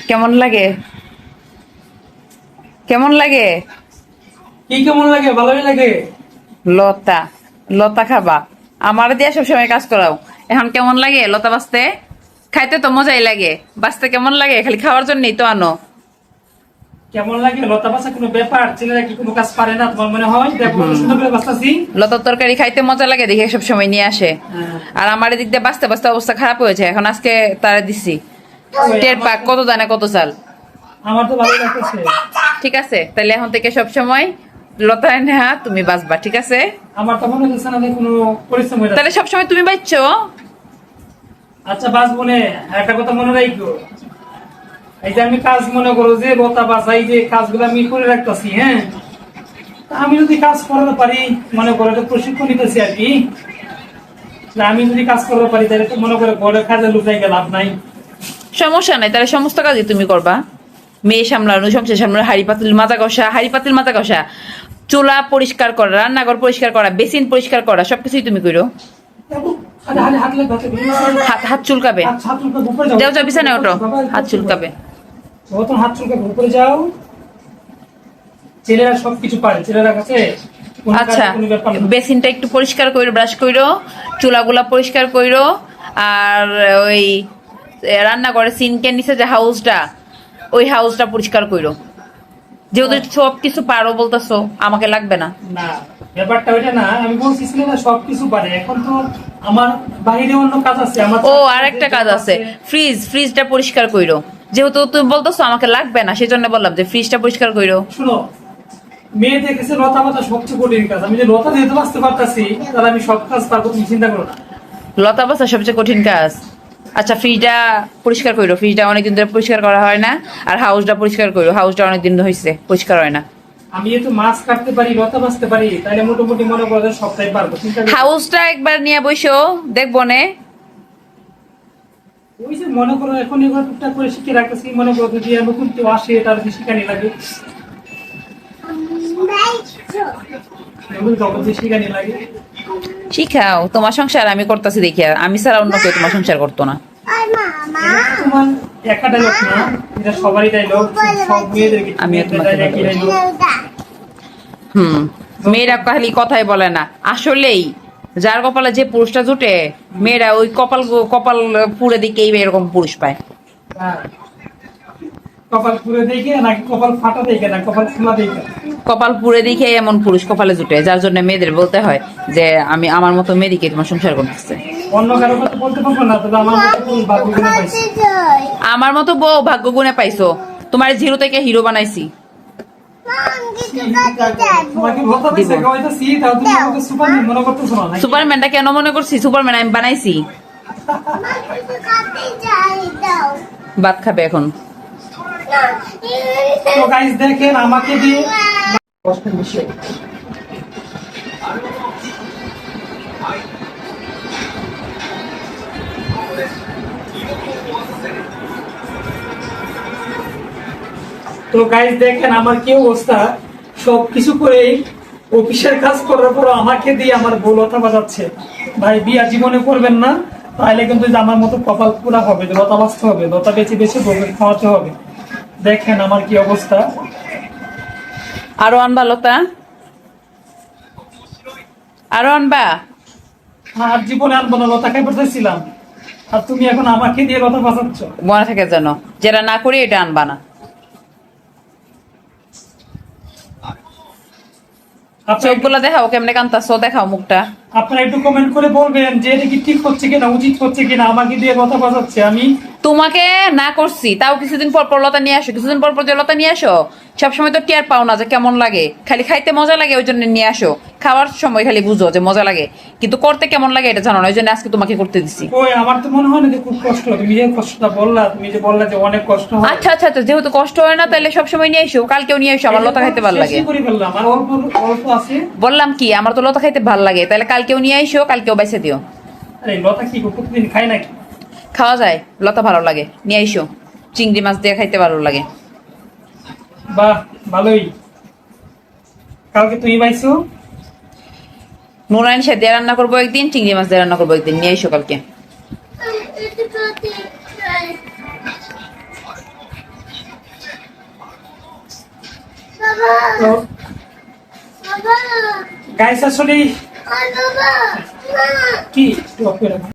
কেমন লাগে? কেমন লাগে? কি কেমন লাগে? ভালোই লাগে। লতা, লতা খাবা? আমার দিয়ে সবসময় কাজ করাও, এখন কেমন লাগে লতা বাঁচতে? খাইতে তো মজাই লাগে, বাঁচতে কেমন লাগে? খালি খাওয়ার জন্যই তো আনো। কেমন লাগে? লতা বাসা কোনো ব্যাপার? ছেলেরা কি কোনো কাজ পারে না তোমার মনে হয়? দেখো কত সুন্দর করে বাঁচতাছি। লতার তরকারি খাইতে মজা লাগে দেখে সবসময় নিয়ে আসে। হ্যাঁ। আর আমার এদিক দিয়ে বাঁচতে বাঁচতে অবস্থা খারাপ হয়েছে, এখন আজকে তারা দিছি। টের পাক কত দানে কত চাল। আমার তো ভালো লাগতেছে। ঠিক আছে, তাহলে এখন থেকে সবসময় লতা নেহা তুমি বাঁচবা, ঠিক আছে? আমার তো মনে হচ্ছে না যে কোনো পরিশ্রম হয়ে যাচ্ছে। তাহলে সবসময় তুমি বাঁচছো। আচ্ছা বাঁচবো নে, একটা কথা মনে রাখো, এই যে আমি কাজ মনে করো যে লতা বাসাই যে কাজগুলো আমি করে রাখতেছি, হ্যাঁ, তা আমি যদি কাজ করতে পারি, মনে করো এটা প্রশিক্ষণ নিতেছি আর কি, যে আমি যদি কাজ করতে পারি তাহলে তো মনে করো ঘরের কাজে লুকাই গেলে লাভ নাই। সমস্যা নাই, তাহলে সমস্ত কাজই তুমি করবা। মেয়ে সামলানো, সংসার সামলানো, হাড়ি পাতিল মাজা কষা, চুলা পরিষ্কার করা, রান্নাঘর পরিষ্কার করা, বেসিন পরিষ্কার করা, সবকিছুই তুমি করো। হাত লাগবে, হাত হাত চুলকাবে। হাত চুলকাবে, উপরে যাও। যাও যাও বিছানায় ওঠো, হাত চুলকাবে। যখন হাত চুলকাবে উপরে যাও। ছেলেরা সবকিছু পারে, ছেলেরা কাছে কোনো কাজ আচ্ছা, কোনো ব্যাপার না। বেসিনটা একটু পরিষ্কার কইরো, ব্রাশ কইরো, চুলাগুলা পরিষ্কার কইরো। আর ওই রান্নাঘরে সিনকের নিচে যে হাউসটা, ওই হাউসটা পরিষ্কার কইরো। যেহেতু সব কিছু পারো বলতেছো, আমাকে লাগবে না। না, ব্যাপারটা ওইটা না, আমি বলছি ছেলেরা সবকিছু পারে, এখন তো আমার বাইরে অন্য কাজ আছে। আমার ও আর একটা কাজ আছে, ফ্রিজটা পরিষ্কার কইরো। যেহেতু তুমি বলতেছো আমাকে লাগবে না, সেজন্য বললাম যে ফ্রিজটা পরিষ্কার কইরো। শুনো, মেয়ে দেখেছে লতা পাতা সবচেয়ে কঠিন কাজ, আমি যে লতা যেহেতু বাঁচতে পারতাছি তাহলে আমি সব কাজ পারবো, তুমি চিন্তা করো না। লতা বাছা সবচেয়ে কঠিন কাজ। আচ্ছা, ফ্রিজটা পরিষ্কার করো, ফ্রিজটা অনেকদিন ধরে পরিষ্কার করা হয় না। আর হাউসটা পরিষ্কার করো, হাউসটা অনেকদিন হয়েছে পরিষ্কার হয় না। আমি যেহেতু মাছ কাটতে পারি, লতা বাঁচতে পারি, তাহলে মোটামুটি মনে করো যে সবটাই পারবো, চিন্তা করো না। হাউসটা একবার নিয়ে বসো, দেখবো নে। ওই যে মনে করো এখন এবার টুকটাক করে শিখে রাখতেছি, মনে করো যদি নতুন কেউ আসে তার যদি শিখানি লাগে, নতুন কাউকে যদি শিখানি লাগে। শিখাও, তোমার সংসার আমি করতেছি দেখিয়া, আমি ছাড়া অন্য কেউ তোমার সংসার করতো না। এটা তোমার একা ডায়লগ না, এটা সবারই ডায়লগ, সব মেয়েদেরকে আমিও তোমাকে ডায়লগ। মেয়েরা খালি কথাই বলে না, আসলেই যার কপালে যে পুরুষটা জুটে, মেয়েরা ওই কপাল কপাল পুড়ে দিকে এরকম পুরুষ পায়। কপাল পুরে দেখে নাকি কপাল ফাটা দেখে না কপাল খোলা দেখে? কপাল পুড়ে দেখে এমন পুরুষ কপালে জুটে, যার জন্য মেয়েদের বলতে হয় যে আমি আমার মতো মেয়েদিকে তোমার সংসার করতেছে। অন্য কারো কথা বলতে পারবো না, তবে আমার মতো পুরুষ ভাগ্য গুণে পাইছি। আমার মতো বউ ভাগ্য গুণে পাইছো, তোমার জিরো থেকে হিরো বানাইছি। তোমাকে বলতে পারছি খাওয়াইতেছি, তাও তুমি আমাকে সুপারম্যান মনে করতেছো না নাকি? সুপারম্যানটা কেন মনে করছি? সুপারম্যান আমি বানাইছি। ভাত খাবে এখন। তো গাইস দেখেন আমাকে দিয়ে কষ্টের বিষয়। তো গাইস দেখেন আমার কি অবস্থা, সবকিছু করে অফিসের কাজ করার পর আমাকে দিয়ে আমার বউ লতা বাজাচ্ছে। ভাই বিয়া জীবনে করবেন না, তাহলে কিন্তু যে আমার মতো কপাল পুরা হবে, যে লতা বাঁচতে হবে, লতা বেছে বেছে বউকে খাওয়াতে হবে। দেখেন আমার কি অবস্থা। আরো আনবা লতা, আরো আনবা। আর জীবনে আনবো না, লতা খাই পাঠাইছিলাম, আর তুমি এখন আমাকে দিয়ে লতা বাঁচাচ্ছ। মনে থাকে যেন, যেটা না করি এটা আনবা না। চোখগুলা দেখাও, কেমনে কান্তাছো, দেখাও মুখটা। আপনারা একটু কমেন্ট করে বলবেন যে এটা কি ঠিক হচ্ছে কিনা, উচিত হচ্ছে কিনা, আমাকে দিয়ে লতা বাঁচাচ্ছে। আমি তোমাকে না করছি, তাও কিছুদিন পর পর লতা নিয়ে আসো, কিছুদিন পর পর যে লতা নিয়ে আসো, সবসময় তো টের পাও না যে কেমন লাগে। খালি খাইতে মজা লাগে ওই জন্য নিয়ে আসো, খাওয়ার সময় খালি বুঝো যে মজা লাগে, কিন্তু করতে কেমন লাগে এটা জানো না, ওই জন্য আজকে তোমাকে করতে দিছি। ওই আমার তো মনে হয় না যে খুব কষ্ট, তুমি যে কষ্টটা বললা, তুমি যে বললা যে অনেক কষ্ট হয়। আচ্ছা আচ্ছা আচ্ছা, যেহেতু কষ্ট হয় না তাহলে সবসময় নিয়ে এসো, কালকেও নিয়ে এসো, আমার লতা খাইতে ভালো লাগে। শেষই করে ফেললাম, আর অল্প অল্প আছে। বললাম কি, আমার তো লতা খাইতে ভালো লাগে, তাহলে কালকেও নিয়ে এসো, কালকেও বেঁচে দিও। আরে লতা কি প্রতিদিন খাই নাকি? খাওয়া যায়, লতা ভালো লাগে, নিয়ে এসো। চিংড়ি মাছ দিয়ে খাইতে ভালো লাগে। বাহ, ভালোই। কালকে তুমি পাইছো? নুরাইন সাথে দিয়ে রান্না করবো একদিন, চিংড়ি মাছ দিয়ে রান্না করবো একদিন, নিয়ে এসো কালকে। তো গাইস আসলে কি একটু off করে রাখো।